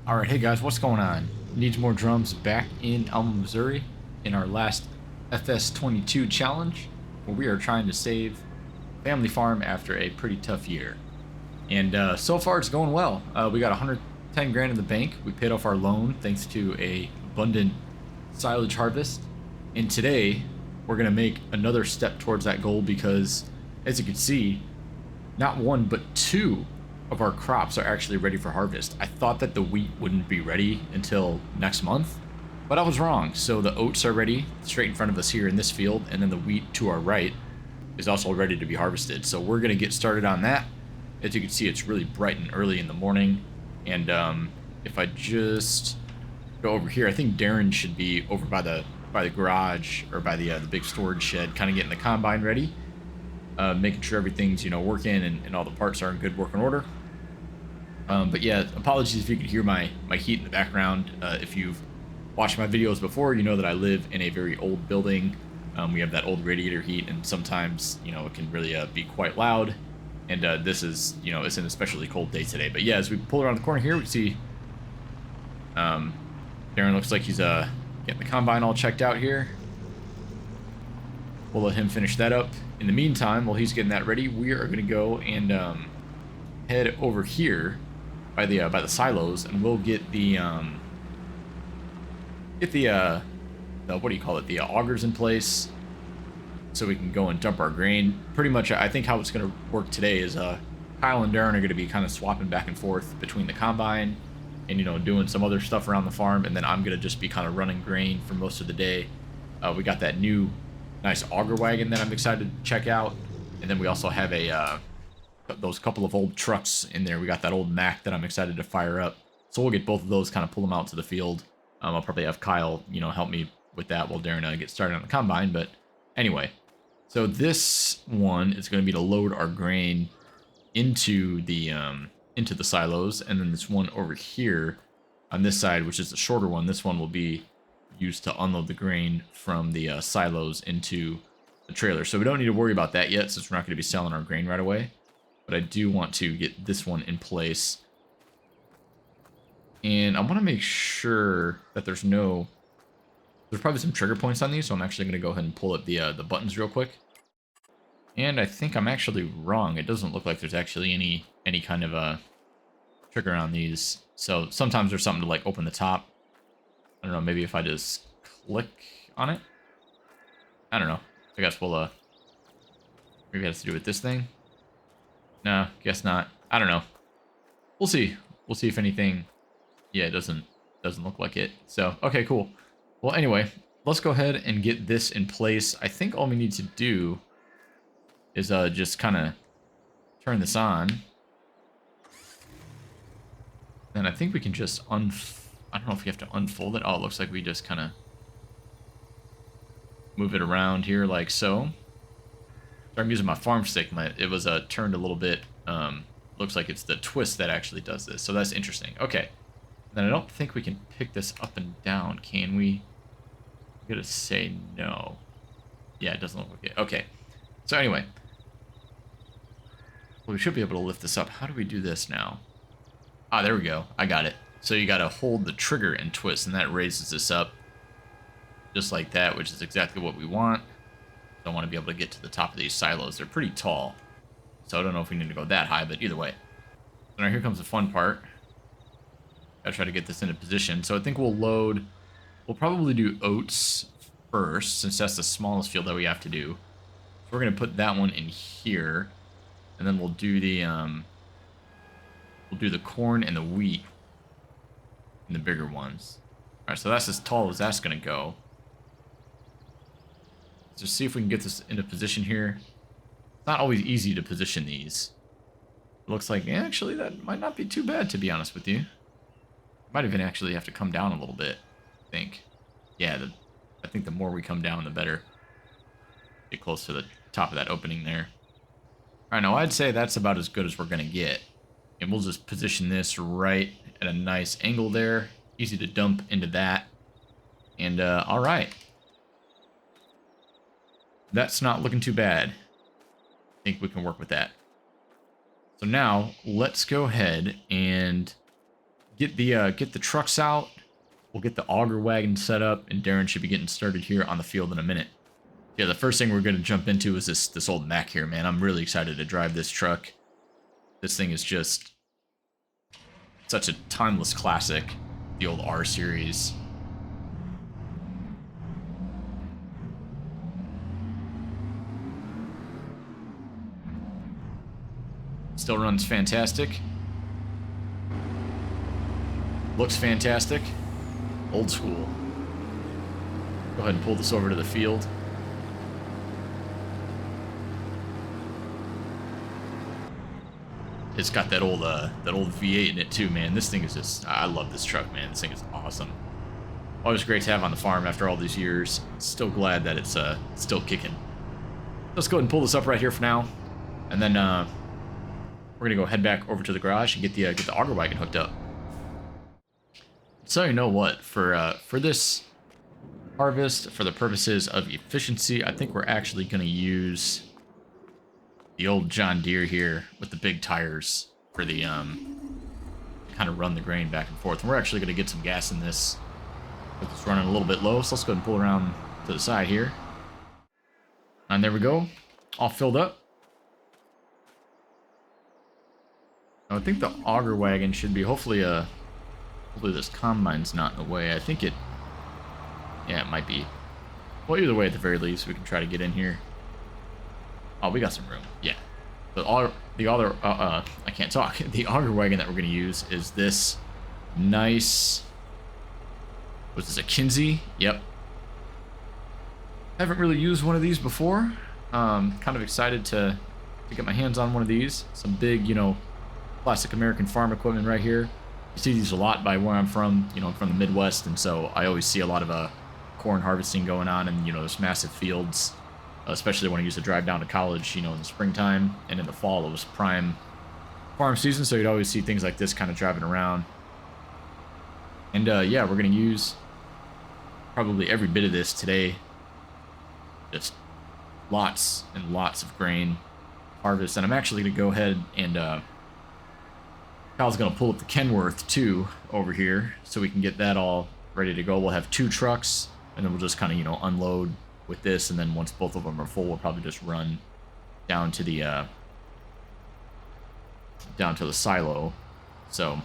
Alright, hey guys, what's going on? Needs more drums back in Alma, Missouri in our last FS22 challenge, where we are trying to save family farm after a pretty tough year. And so far it's going well. We got 110 grand in the bank. We paid off our loan thanks to a abundant silage harvest. And today we're going to make another step towards that goal because, as you can see, not one but two of our crops are actually ready for harvest. I thought that the wheat wouldn't be ready until next month, but I was wrong. So the oats are ready straight in front of us here in this field, and then the wheat to our right is also ready to be harvested. So we're going to get started on that. As you can see, it's really bright and early in the morning, and if I just go over here, I think Darren should be over by the garage, or by the big storage shed, kind of getting the combine ready. Making sure everything's, working and all the parts are in good working order. But yeah, apologies if you could hear my heat in the background. If you've watched my videos before, you know that I live in a very old building. We have that old radiator heat, and sometimes, it can really be quite loud. And this is, it's an especially cold day today. But yeah, as we pull around the corner here, we see Darren looks like he's getting the combine all checked out here. We'll let him finish that up. In the meantime, while he's getting that ready, we are going to go and head over here by the silos, and we'll get the what do you call it? The augers in place, so we can go and dump our grain. Pretty much, I think how it's going to work today is Kyle and Darren are going to be kind of swapping back and forth between the combine and doing some other stuff around the farm, and then I'm going to just be kind of running grain for most of the day. We got that new nice auger wagon that I'm excited to check out, and then we also have those couple of old trucks in there. We got that old Mack that I'm excited to fire up, so we'll get both of those, kind of pull them out to the field. I'll probably have Kyle help me with that while Darren gets started on the combine. But anyway, so this one is going to be to load our grain into the silos, and then this one over here on this side, which is the shorter one, this one will be used to unload the grain from the silos into the trailer. So we don't need to worry about that yet, since we're not going to be selling our grain right away. But I do want to get this one in place, and I want to make sure that there's probably some trigger points on these, so I'm actually going to go ahead and pull up the buttons real quick. And I think I'm actually wrong. It doesn't look like there's actually any kind of a trigger on these. So sometimes there's something to like open the top. I don't know, maybe if I just click on it? I don't know. I guess we'll, maybe it has to do with this thing? No, guess not. I don't know. We'll see. We'll see if anything... Yeah, it doesn't look like it. So, okay, cool. Well, anyway, let's go ahead and get this in place. I think all we need to do is just kind of turn this on. Then I think we can just I don't know if we have to unfold it. Oh, it looks like we just kind of move it around here like so. So I'm using my farm stick. It was turned a little bit. Looks like it's the twist that actually does this. So that's interesting. Okay. Then I don't think we can pick this up and down, can we? I'm gonna say no. Yeah, it doesn't look like it. Okay. So anyway. Well, we should be able to lift this up. How do we do this now? Ah, there we go. I got it. So you got to hold the trigger and twist, and that raises this up just like that, which is exactly what we want. I want to be able to get to the top of these silos. They're pretty tall, so I don't know if we need to go that high, but either way. So now here comes the fun part. Gotta try to get this into position. So I think we'll probably do oats first, since that's the smallest field that we have to do. So we're going to put that one in here, and then we'll do the corn and the wheat in the bigger ones. Alright, so that's as tall as that's going to go. Let's just see if we can get this into position here. It's not always easy to position these. It looks like, actually, that might not be too bad, to be honest with you. Might even actually have to come down a little bit, I think. Yeah, I think the more we come down, the better. Get close to the top of that opening there. Alright, now I'd say that's about as good as we're going to get. And we'll just position this right at a nice angle there. Easy to dump into that. And, alright. That's not looking too bad. I think we can work with that. So now, let's go ahead and get the trucks out. We'll get the auger wagon set up, and Darren should be getting started here on the field in a minute. Yeah, the first thing we're going to jump into is this old Mac here, man. I'm really excited to drive this truck. This thing is just such a timeless classic, the old R series. Still runs fantastic. Looks fantastic. Old school. Go ahead and pull this over to the field. It's got that old V8 in it too, man. This thing is just, I love this truck, man. This thing is awesome. Always great to have on the farm after all these years. Still glad that it's still kicking. Let's go ahead and pull this up right here for now, and then we're gonna go head back over to the garage and get the auger wagon hooked up. So you know what, for this harvest, for the purposes of efficiency, I think we're actually gonna use the old John Deere here with the big tires for the kind of run the grain back and forth. And we're actually gonna get some gas in this. It's running a little bit low, so let's go ahead and pull around to the side here. And there we go, all filled up. I think the auger wagon should be hopefully this combine's not in the way. I think it, yeah, it might be. Well, either way, at the very least, we can try to get in here. Oh, we got some room. Yeah. But I can't talk. The auger wagon that we're gonna use is this nice. Was this a Kinsey? Yep. Haven't really used one of these before. Kind of excited to get my hands on one of these. Some big, you know, classic American farm equipment right here. You see these a lot by where I'm from. You know, I'm from the Midwest, and so I always see a lot of corn harvesting going on, and you know, there's massive fields. Especially when I used to drive down to college, you know, in the springtime, and in the fall it was prime farm season, so you'd always see things like this kind of driving around. And yeah, we're gonna use probably every bit of this today. Just lots and lots of grain harvest, and I'm actually gonna go ahead and Kyle's gonna pull up the Kenworth too over here, so we can get that all ready to go. We'll have 2 trucks, and then we'll just kind of, you know, unload with this, and then once both of them are full, we'll probably just run down to the silo. So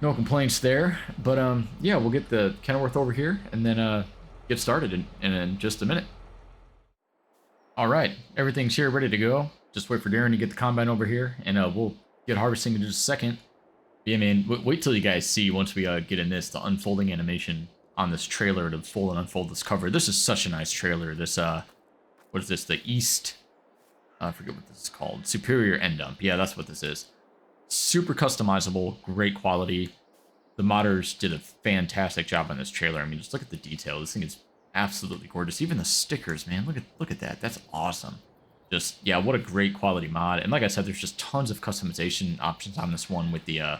no complaints there. But yeah, we'll get the Kenworth over here and then get started in just a minute. All right, everything's here ready to go. Just wait for Darren to get the combine over here, and we'll get harvesting in just a second. Yeah, man, wait till you guys see, once we get in this, the unfolding animation on this trailer to fold and unfold this cover. This is such a nice trailer. This what is this? The East, I forget what this is called. Superior End Dump. Yeah, that's what this is. Super customizable, great quality. The modders did a fantastic job on this trailer. I mean, just look at the detail. This thing is absolutely gorgeous. Even the stickers, man. Look at that. That's awesome. Just, yeah, what a great quality mod. And like I said, there's just tons of customization options on this one with the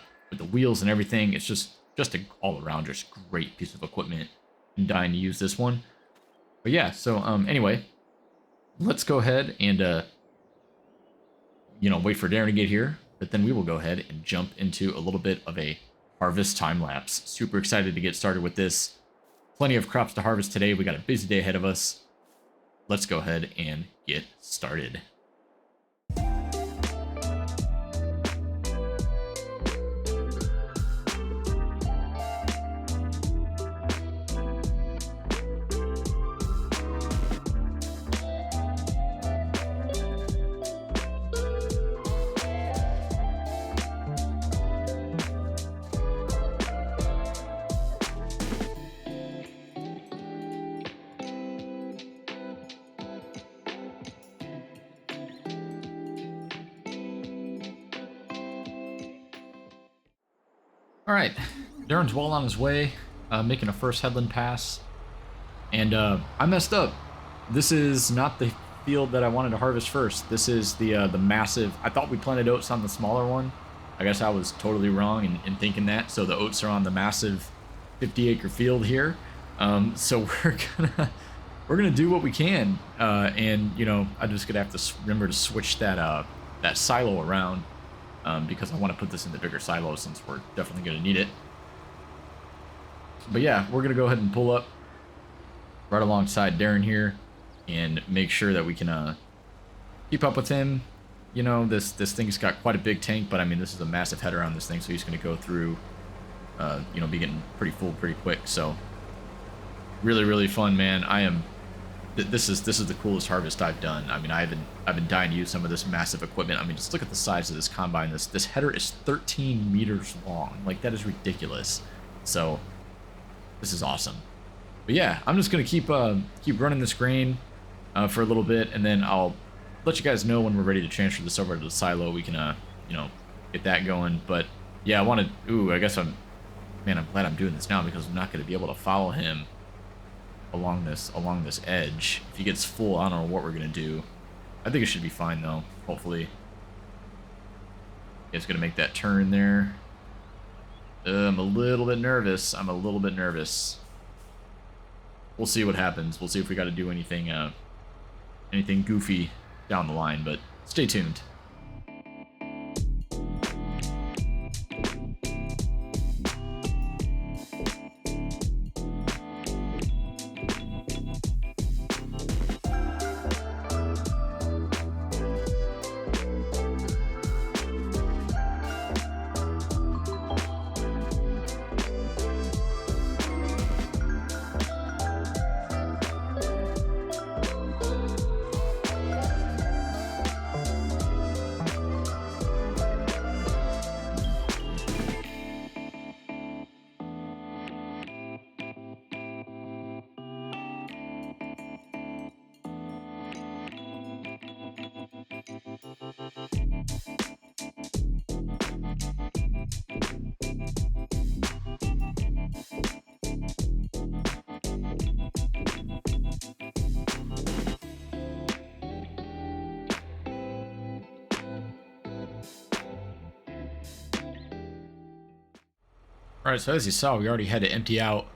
wheels and everything. It's just an all-around just great piece of equipment. I'm dying to use this one. But yeah, so anyway, let's go ahead and you know, wait for Darren to get here, but then we will go ahead and jump into a little bit of a harvest time lapse. Super excited to get started with this. Plenty of crops to harvest today. We got a busy day ahead of us. Let's go ahead and get started. Alright, Darren's well on his way, making a first headland pass, and I messed up. This is not the field that I wanted to harvest first. This is the massive, I thought we planted oats on the smaller one. I guess I was totally wrong in thinking that, so the oats are on the massive 50-acre field here. So we're gonna do what we can, and you know, I'm just gonna have to remember to switch that that silo around. because I want to put this in the bigger silo since we're definitely going to need it. But yeah, we're going to go ahead and pull up right alongside Darren here and make sure that we can keep up with him. You know, this thing's got quite a big tank, but I mean, this is a massive header on this thing, so he's going to go through, you know, be getting pretty full pretty quick. So really fun, man. I am. This is the coolest harvest I've done. I mean, I've been dying to use some of this massive equipment. I mean, just look at the size of this combine. This header is 13 meters long. Like, that is ridiculous. So this is awesome. But yeah, I'm just gonna keep running this grain for a little bit, and then I'll let you guys know when we're ready to transfer this over to the silo. We can you know, get that going. But yeah, I wanted. Ooh, I guess I'm glad I'm doing this now, because I'm not gonna be able to follow him along this edge. If he gets full, I don't know what we're gonna do. I think it should be fine though. Hopefully, it's gonna make that turn there. I'm a little bit nervous. We'll see what happens. We'll see if we got to do anything goofy down the line. But stay tuned. Alright, so as you saw, we already had to empty out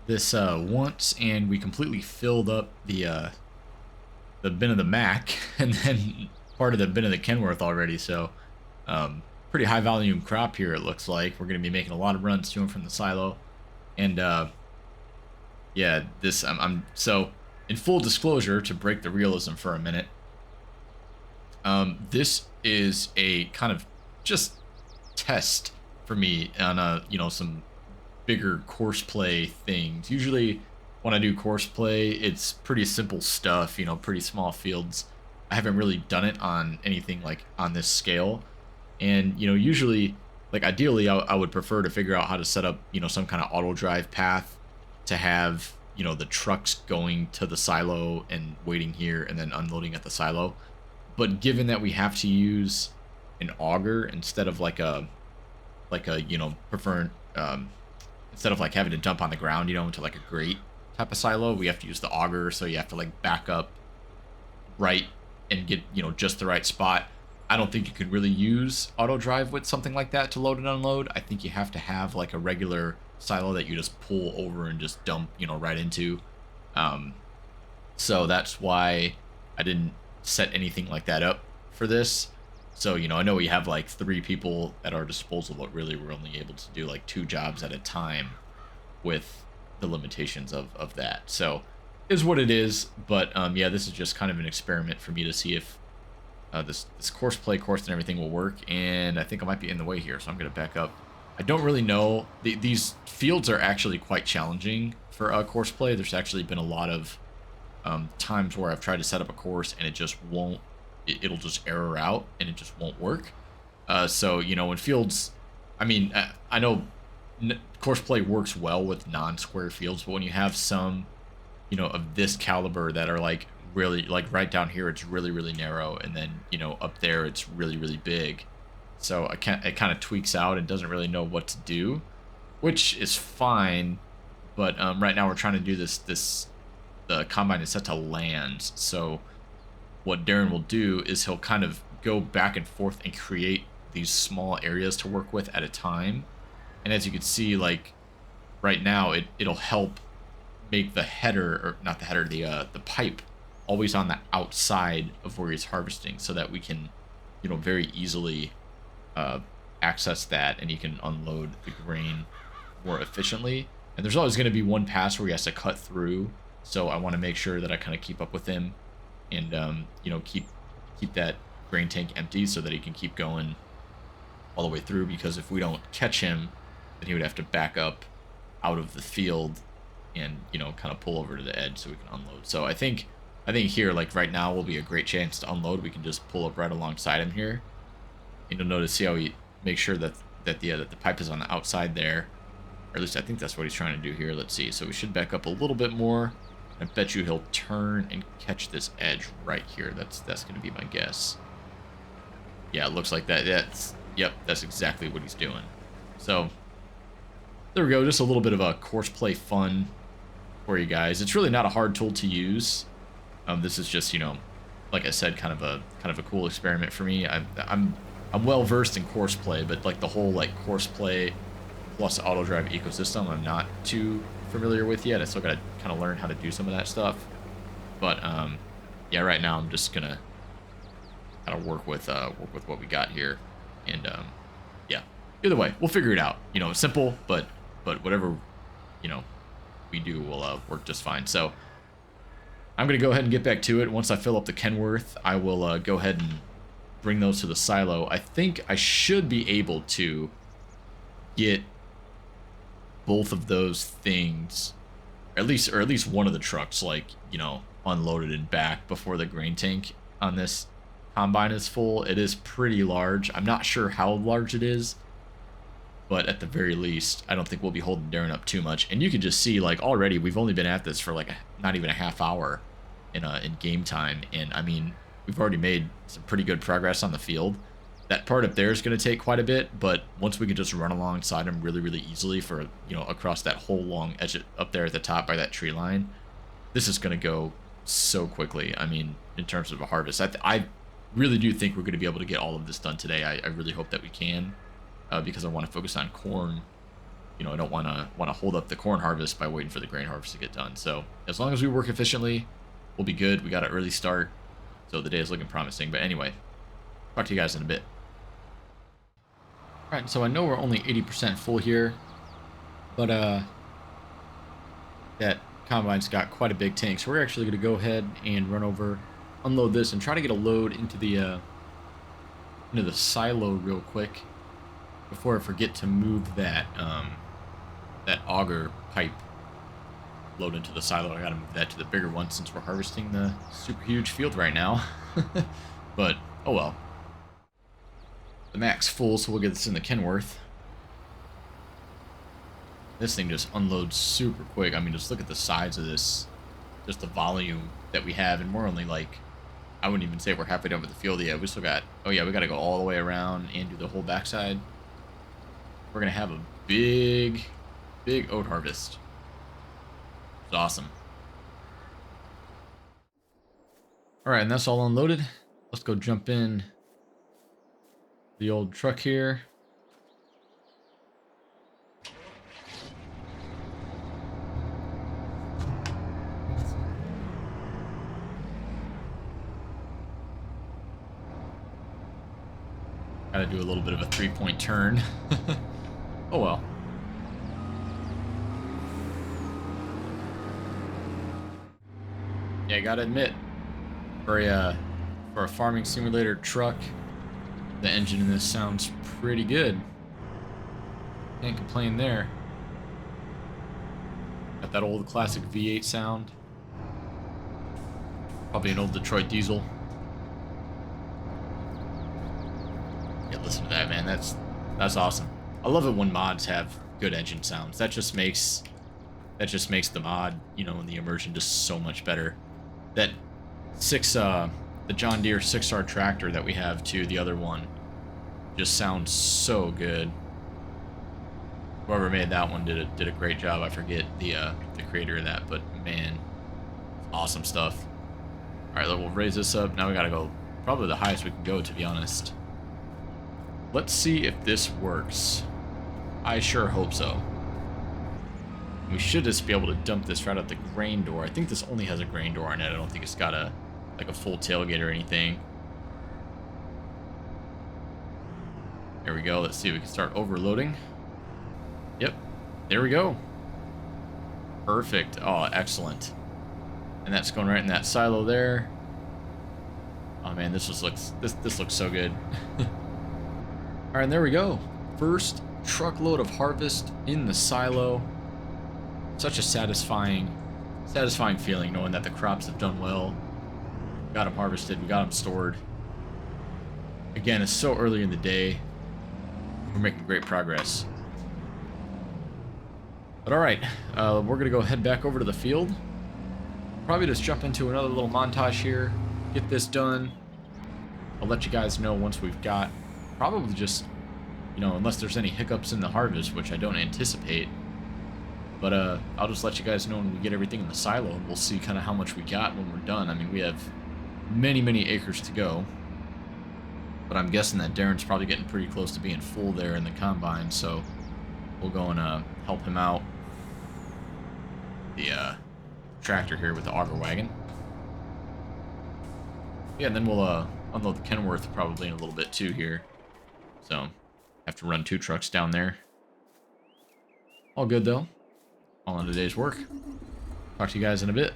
this once, and we completely filled up the bin of the Mac, and then part of the bin of the Kenworth already. So pretty high volume crop here, it looks like. We're going to be making a lot of runs to and from the silo. And yeah, this so in full disclosure, to break the realism for a minute, this is a kind of just test for me on you know, some bigger course play things. Usually when I do course play, it's pretty simple stuff, you know, pretty small fields. I haven't really done it on anything like on this scale. And, you know, usually, like, ideally I would prefer to figure out how to set up, you know, some kind of auto drive path to have, you know, the trucks going to the silo and waiting here and then unloading at the silo. But given that we have to use an auger instead of like a you know, instead of like having to dump on the ground, you know, into like a grate type of silo, we have to use the auger. So you have to like back up right and get, you know, just the right spot. I don't think you could really use auto drive with something like that to load and unload. I think you have to have like a regular silo that you just pull over and just dump, you know, right into. So that's why I didn't set anything like that up for this. So, you know, I know we have like 3 people at our disposal, but really we're only able to do like 2 jobs at a time with the limitations of that. So is what it is. But yeah, this is just kind of an experiment for me to see if this course and everything will work. And I think I might be in the way here, so I'm going to back up. I don't really know. These fields are actually quite challenging for course play. There's actually been a lot of times where I've tried to set up a course and it just won't. It'll just error out and it just won't work. So, you know, when fields, I mean, I know course play works well with non-square fields, but when you have some, you know, of this caliber that are like really, like right down here, it's really narrow, and then, you know, up there it's really big. So it kind of tweaks out and doesn't really know what to do, which is fine. But right now we're trying to do the combine is set to land. So what Darren will do is he'll kind of go back and forth and create these small areas to work with at a time. And as you can see, like right now, it'll help make the header, or not the header, the pipe always on the outside of where he's harvesting, so that we can, you know, very easily uh, access that, and he can unload the grain more efficiently. And there's always going to be one pass where he has to cut through, so I want to make sure that I kind of keep up with him, and you know, keep that grain tank empty so that he can keep going all the way through. Because if we don't catch him, then he would have to back up out of the field and, you know, kind of pull over to the edge so we can unload. So I think here, like right now, will be a great chance to unload. We can just pull up right alongside him here, and you'll notice, see how he makes sure that the pipe is on the outside there, or at least I think that's what he's trying to do here. Let's see. So we should back up a little bit more. I bet you he'll turn and catch this edge right here. That's going to be my guess. Yeah, it looks like that. Yep, that's exactly what he's doing. So there we go. Just a little bit of a course play fun for you guys. It's really not a hard tool to use. This is just, you know, like I said, kind of a cool experiment for me. I'm well versed in course play, but like the whole like course play plus auto drive ecosystem, I'm not too familiar with yet. I still gotta kind of learn how to do some of that stuff. But yeah, right now I'm just gonna kind of work with what we got here, and yeah. Either way, we'll figure it out. You know, simple, but whatever, you know, we do will work just fine. So I'm going to go ahead and get back to it. Once I fill up the Kenworth, I will go ahead and bring those to the silo. I think I should be able to get both of those things, or at least one of the trucks, like, you know, unloaded and back before the grain tank on this combine is full. It is pretty large. I'm not sure how large it is, but at the very least, I don't think we'll be holding Darren up too much. And you can just see, like, already we've only been at this for like not even a half hour in game time, and I mean, we've already made some pretty good progress on the field. That part up there is going to take quite a bit, but once we can just run alongside him really easily for, you know, across that whole long edge up there at the top by that tree line, this is going to go so quickly. I mean, in terms of a harvest, I really do think we're going to be able to get all of this done today. I really hope that we can, because I want to focus on corn. You know, I don't want to hold up the corn harvest by waiting for the grain harvest to get done. So as long as we work efficiently, we'll be good. We got an early start, so the day is looking promising. But anyway, talk to you guys in a bit. All right, so I know we're only 80% full here, but that combine's got quite a big tank, so we're actually going to go ahead and run over, unload this, and try to get a load into the silo real quick before I forget to move that that auger pipe load into the silo. I gotta move that to the bigger one since we're harvesting the super huge field right now. But oh well. The Mac's full, so we'll get this in the Kenworth. This thing just unloads super quick. I mean, just look at the size of this, just the volume that we have, and we're only like, I wouldn't even say we're halfway done with the field yet. We still got, oh yeah, we got to go all the way around and do the whole backside. We're gonna have a big oat harvest. It's awesome. All right, and that's all unloaded. Let's go jump in the old truck here. Gotta do a little bit of a 3-point turn. Oh well. Yeah, I gotta admit, for a farming simulator truck, the engine in this sounds pretty good. Can't complain there. Got that old classic V8 sound. Probably an old Detroit diesel. Yeah, listen to that, man. That's awesome. I love it when mods have good engine sounds. That just makes the mod, you know, and the immersion just so much better. That the John Deere 6R tractor that we have too, the other one, just sounds so good. Whoever made that one did a great job. I forget the creator of that, but man, awesome stuff. All right, we'll raise this up. Now we gotta go probably the highest we can go, to be honest. Let's see if this works. I sure hope so. We should just be able to dump this right out the grain door. I think this only has a grain door on it. I don't think it's got a full tailgate or anything. There we go. Let's see if we can start overloading. Yep. There we go. Perfect. Oh, excellent. And that's going right in that silo there. Oh man, this looks so good. All right, and there we go. First truckload of harvest in the silo. Such a satisfying feeling knowing that the crops have done well. We got them harvested, we got them stored. Again, it's so early in the day. We're making great progress. But all right, we're gonna go head back over to the field. Probably just jump into another little montage here, get this done. I'll let you guys know once we've got, probably just, you know, unless there's any hiccups in the harvest, which I don't anticipate. But I'll just let you guys know when we get everything in the silo, and we'll see kind of how much we got when we're done. I mean, we have many acres to go. But I'm guessing that Darren's probably getting pretty close to being full there in the combine, so we'll go and help him out. The tractor here with the auger wagon. Yeah, and then we'll unload the Kenworth probably in a little bit too here. So, have to run 2 trucks down there. All good though. All in today's work. Talk to you guys in a bit.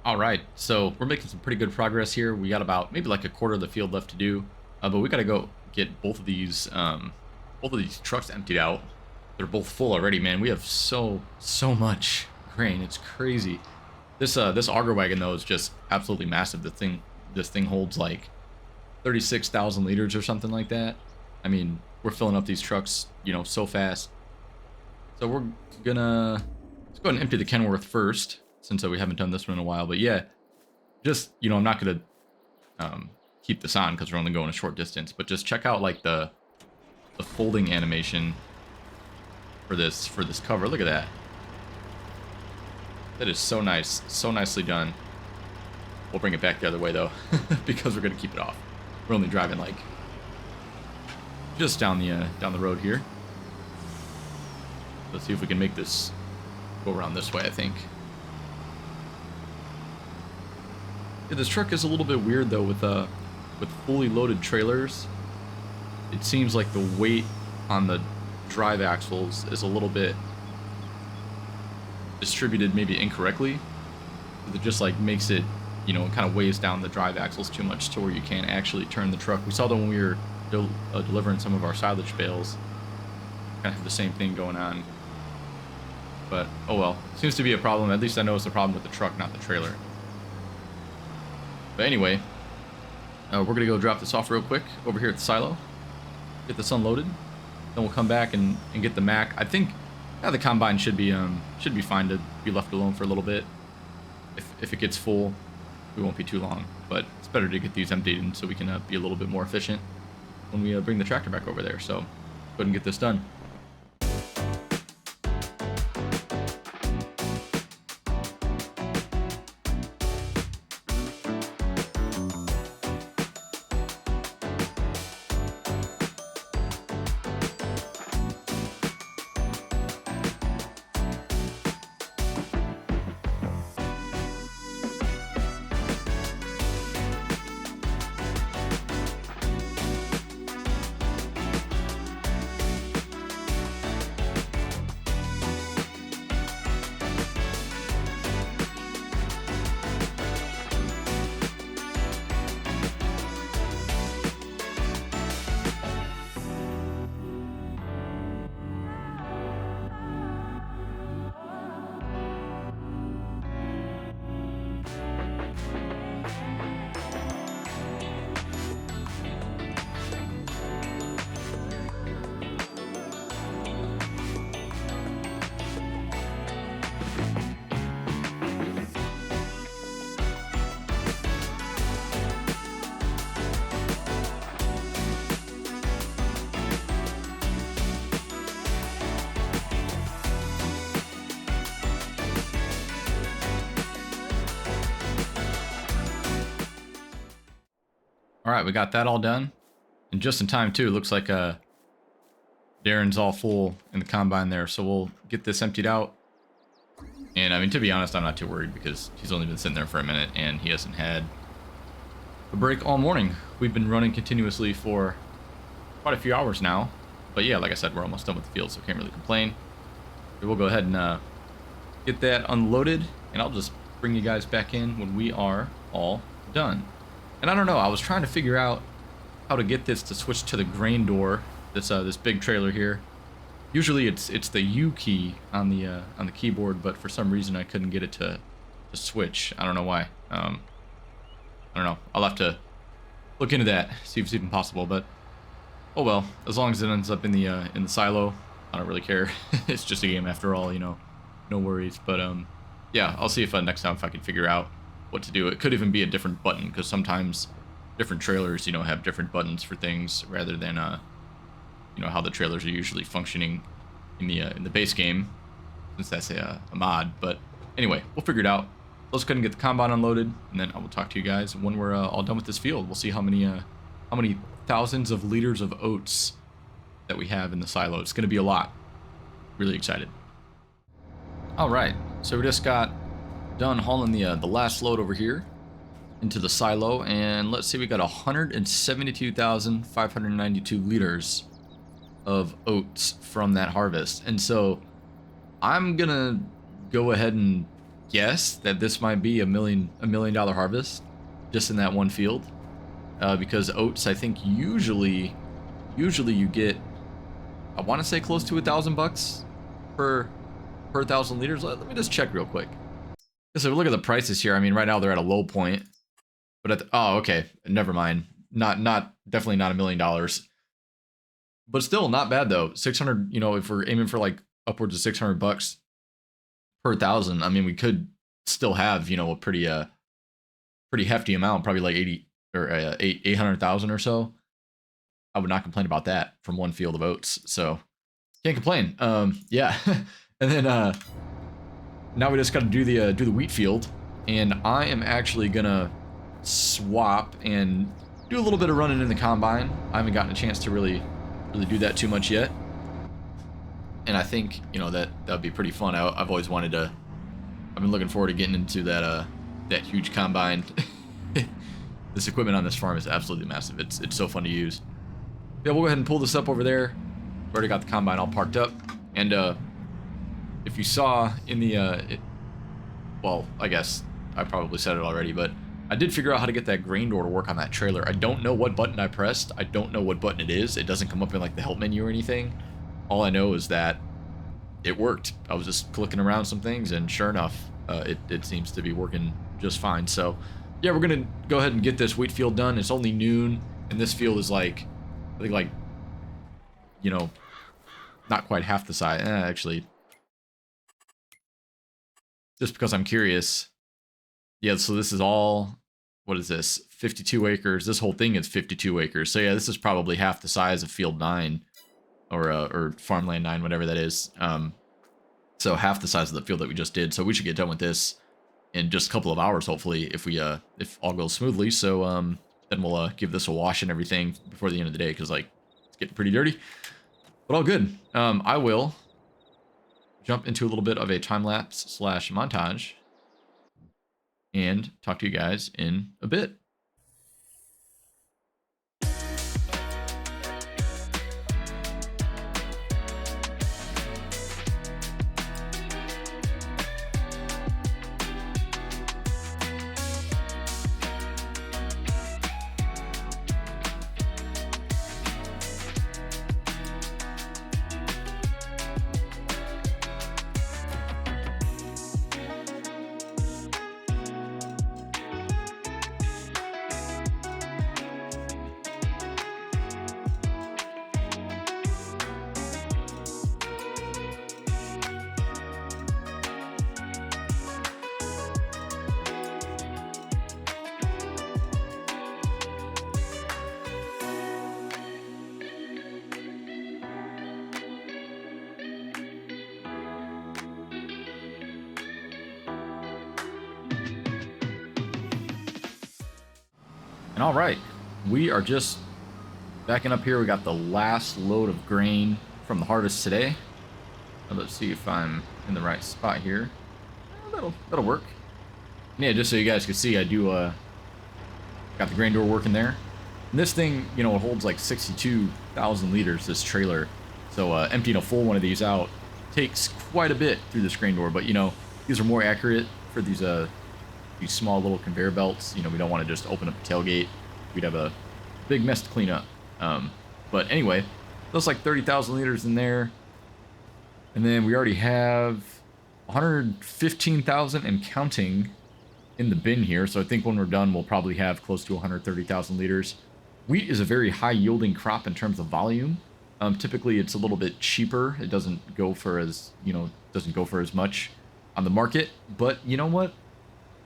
All right, so we're making some pretty good progress here. We got about maybe like a quarter of the field left to do, but we got to go get both of these trucks emptied out. They're both full already, man. We have so much grain. It's crazy. This auger wagon though is just absolutely massive. This thing holds like 36,000 liters or something like that. I mean, we're filling up these trucks, you know, so fast. So let's go ahead and empty the Kenworth first, since we haven't done this one in a while. But yeah, just, you know, I'm not gonna keep this on because we're only going a short distance, but just check out like the folding animation for this cover. Look at that. That is so nice, so nicely done. We'll bring it back the other way though, because we're gonna keep it off. We're only driving like just down the road here. Let's see if we can make this go around this way, I think. Yeah, this truck is a little bit weird though with fully loaded trailers. It seems like the weight on the drive axles is a little bit distributed maybe incorrectly. It just like makes it, you know, it kind of weighs down the drive axles too much to where you can't actually turn the truck. We saw that when we were delivering some of our silage bales. Kind of have the same thing going on. But, oh well. Seems to be a problem. At least I know it's a problem with the truck, not the trailer. But anyway, we're going to go drop this off real quick over here at the silo. Get this unloaded. Then we'll come back and get the Mac. I think the combine should be fine to be left alone for a little bit. If it gets full, we won't be too long. But it's better to get these emptied and so we can be a little bit more efficient when we bring the tractor back over there. So go ahead and get this done. All right, we got that all done. And just in time, too. Looks like Darren's all full in the combine there. So we'll get this emptied out. And, I mean, to be honest, I'm not too worried because he's only been sitting there for a minute and he hasn't had a break all morning. We've been running continuously for quite a few hours now. But, yeah, like I said, we're almost done with the field, so can't really complain. So we'll go ahead and get that unloaded. And I'll just bring you guys back in when we are all done. And I don't know, I was trying to figure out how to get this to switch to the grain door. This big trailer here. Usually it's the U key on the keyboard, but for some reason I couldn't get it to switch. I don't know why. I don't know. I'll have to look into that, see if it's even possible. But oh well. As long as it ends up in the silo, I don't really care. It's just a game after all, you know. No worries. But yeah, I'll see if next time if I can figure out what to do. It could even be a different button because sometimes different trailers, you know, have different buttons for things rather than you know how the trailers are usually functioning in the base game, since that's a mod. But anyway, we'll figure it out. Let's go ahead and get the combine unloaded, and then I will talk to you guys when we're all done with this field. We'll see how many thousands of liters of oats that we have in the silo. It's going to be a lot. Really excited. All right, so we just got done hauling the last load over here into the silo, and let's see, we got 172,592 liters of oats from that harvest. And so I'm gonna go ahead and guess that this might be a $1 million harvest just in that one field, because oats, I think usually you get, I want to say close to $1,000 per 1,000 liters. Let me just check real quick. So look at the prices here. I mean, right now they're at a low point, but oh, okay, never mind. Not definitely not $1 million. But still not bad though. 600, you know, if we're aiming for like upwards of $600 per 1,000, I mean, we could still have, you know, a pretty hefty amount, probably like 80 or 800,000 or so. I would not complain about that from one field of oats. So can't complain. Yeah. And then now we just got to do the wheat field, and I am actually gonna swap and do a little bit of running in the combine. I haven't gotten a chance to really do that too much yet, and I think, you know, that would be pretty fun. I've always wanted to. I've been looking forward to getting into that huge combine. This equipment on this farm is absolutely massive. It's so fun to use. Yeah, we'll go ahead and pull this up over there. We've already got the combine all parked up, and if you saw in the well, I guess I probably said it already, but I did figure out how to get that grain door to work on that trailer. I don't know what button I pressed. I don't know what button it is. It doesn't come up in like the help menu or anything. All I know is that it worked. I was just clicking around some things, and sure enough, it seems to be working just fine. So yeah, we're gonna go ahead and get this wheat field done. It's only noon, and this field is like, I think, like, you know, not quite half the size. Actually, just because I'm curious. Yeah, so this is all, what is this? 52 acres. This whole thing is 52 acres. So yeah, this is probably half the size of Field 9 or Farmland 9, whatever that is. So half the size of the field that we just did. So we should get done with this in just a couple of hours, hopefully, if all goes smoothly. So then we'll give this a wash and everything before the end of the day, because like it's getting pretty dirty. But all good. I will jump into a little bit of a time-lapse / montage and talk to you guys in a bit. And all right, we are just backing up here. We got the last load of grain from the harvest today. Let's see if I'm in the right spot here. That'll work. Yeah, just so you guys can see, I do got the grain door working there. And this thing, you know, it holds like 62,000 liters, this trailer. So emptying a full one of these out takes quite a bit through this grain door. But, you know, these are more accurate for these small little conveyor belts. You know, we don't want to just open up the tailgate. We'd have a big mess to clean up. But anyway, that's like 30,000 liters in there. And then we already have 115,000 and counting in the bin here. So I think when we're done, we'll probably have close to 130,000 liters. Wheat is a very high yielding crop in terms of volume. Typically it's a little bit cheaper. It doesn't go for as, you know, doesn't go for as much on the market, but you know what?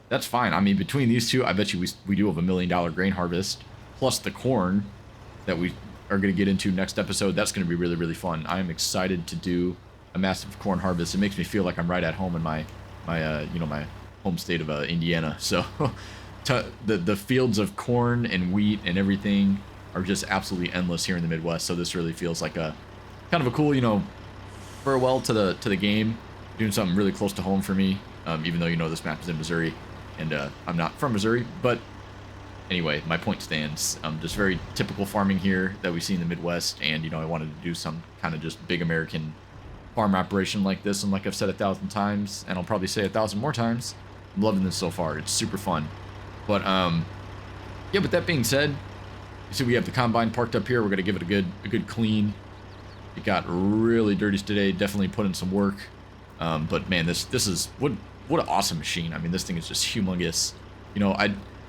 That's fine. I mean, between these two, I bet you we do have $1 million grain harvest, plus the corn that we are going to get into next episode. That's going to be really, really fun. I am excited to do a massive corn harvest. It makes me feel like I'm right at home in my home state of Indiana. So the fields of corn and wheat and everything are just absolutely endless here in the Midwest. So this really feels like a kind of a cool, you know, farewell to the game, doing something really close to home for me. Even though, you know, this map is in Missouri and I'm not from Missouri, but anyway, my point stands. Just very typical farming here that we see in the Midwest. And, you know, I wanted to do some kind of just big American farm operation like this. And like I've said 1,000 times, and I'll probably say 1,000 more times, I'm loving this so far. It's super fun. But, yeah, but that being said, you see we have the combine parked up here. We're going to give it a good clean. It got really dirty today. Definitely put in some work. But man, this is what an awesome machine. I mean, this thing is just humongous. You know,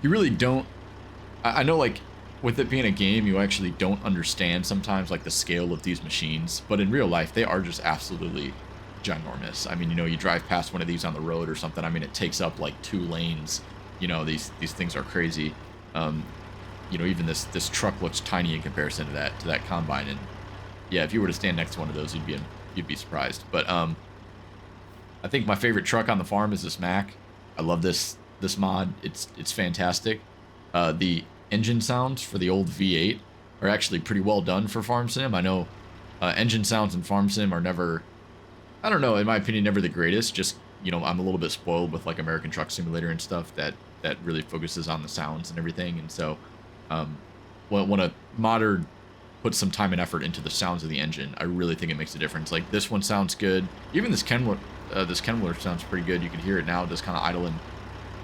you really don't. I know, like, with it being a game, you actually don't understand sometimes, like, the scale of these machines. But in real life, they are just absolutely ginormous. I mean, you know, you drive past one of these on the road or something. I mean, it takes up like 2 lanes. You know, these things are crazy. You know, even this truck looks tiny in comparison to that combine. And yeah, if you were to stand next to one of those, you'd be surprised. But I think my favorite truck on the farm is this Mack. I love this mod. It's fantastic. The engine sounds for the old V8 are actually pretty well done for Farm Sim. I know engine sounds in Farm Sim are never, I don't know, in my opinion, never the greatest. Just, you know, I'm a little bit spoiled with like American Truck Simulator and stuff that really focuses on the sounds and everything. And so when a modder puts some time and effort into the sounds of the engine, I really think it makes a difference. Like this one sounds good. Even this Kenworth sounds pretty good. You can hear it now, just kind of idling.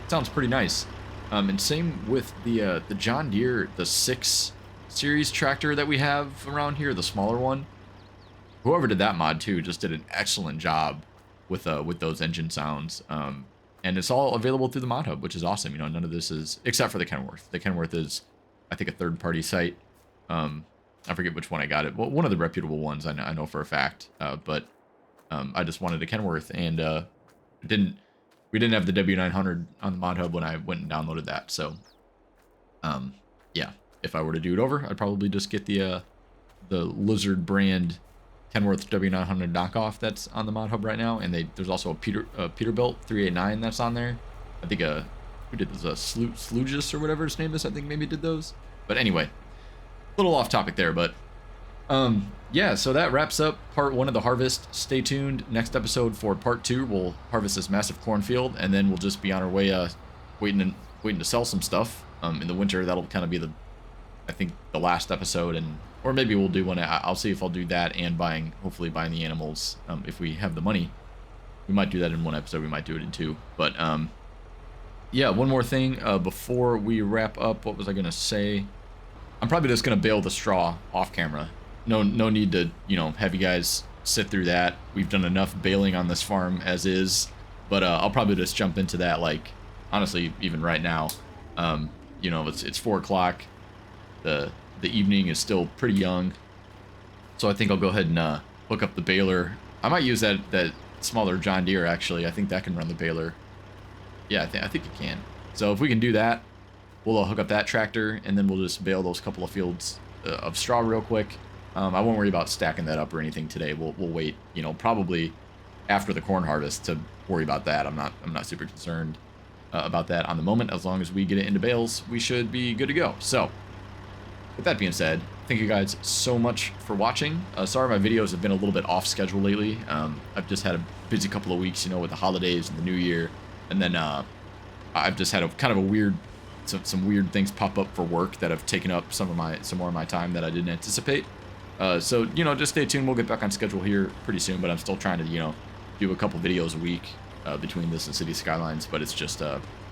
It sounds pretty nice. And same with the John Deere, the 6 series tractor that we have around here, the smaller one. Whoever did that mod too just did an excellent job with those engine sounds. And it's all available through the mod hub, which is awesome. You know, none of this is, except for the Kenworth. The Kenworth is, I think, a third-party site. I forget which one I got it. Well, one of the reputable ones I know for a fact. But I just wanted a Kenworth, and we didn't have the W900 on the mod hub when I went and downloaded that. So, yeah, if I were to do it over, I'd probably just get the Lizard brand Kenworth W900 knockoff that's on the mod hub right now. And there's also a Peterbilt 389 that's on there. I think who did this? Slugis or whatever his name is. I think maybe did those. But anyway, a little off topic there, but yeah, so that wraps up part 1 of the harvest. Stay tuned. Next episode for part 2, we'll harvest this massive cornfield, and then we'll just be on our way waiting to sell some stuff. In the winter, that'll kind of be I think the last episode, or maybe we'll do one. I'll see if I'll do that and hopefully buying the animals if we have the money. We might do that in one episode. We might do it in 2. But yeah, one more thing before we wrap up. What was I gonna say? I'm probably just gonna bale the straw off camera. No need to, you know, have you guys sit through that. We've done enough baling on this farm as is. But I'll probably just jump into that, like, honestly, even right now. You know, it's 4 o'clock. The evening is still pretty young. So I think I'll go ahead and hook up the baler. I might use that smaller John Deere, actually. I think that can run the baler. Yeah, I think it can. So if we can do that, we'll hook up that tractor, and then we'll just bale those couple of fields of straw real quick. I won't worry about stacking that up or anything today. We'll wait, you know, probably after the corn harvest to worry about that. I'm not super concerned about that on the moment. As long as we get it into bales, we should be good to go. So with that being said, thank you guys so much for watching. Sorry my videos have been a little bit off schedule lately. I've just had a busy couple of weeks, you know, with the holidays and the new year. And then I've just had a kind of a weird, some weird things pop up for work that have taken up some more of my time that I didn't anticipate. So, you know, just stay tuned. We'll get back on schedule here pretty soon, but I'm still trying to, you know, do a couple videos a week between this and City Skylines, but it's just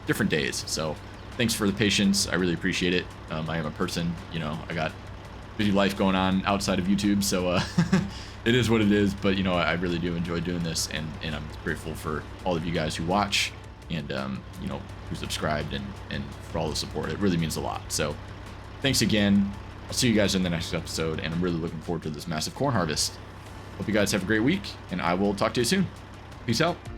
different days. So thanks for the patience. I really appreciate it. I am a person, you know, I got busy life going on outside of YouTube, so it is what it is. But, you know, I really do enjoy doing this, and I'm grateful for all of you guys who watch and, you know, who subscribed and for all the support. It really means a lot. So thanks again. I'll see you guys in the next episode, and I'm really looking forward to this massive corn harvest. Hope you guys have a great week, and I will talk to you soon. Peace out.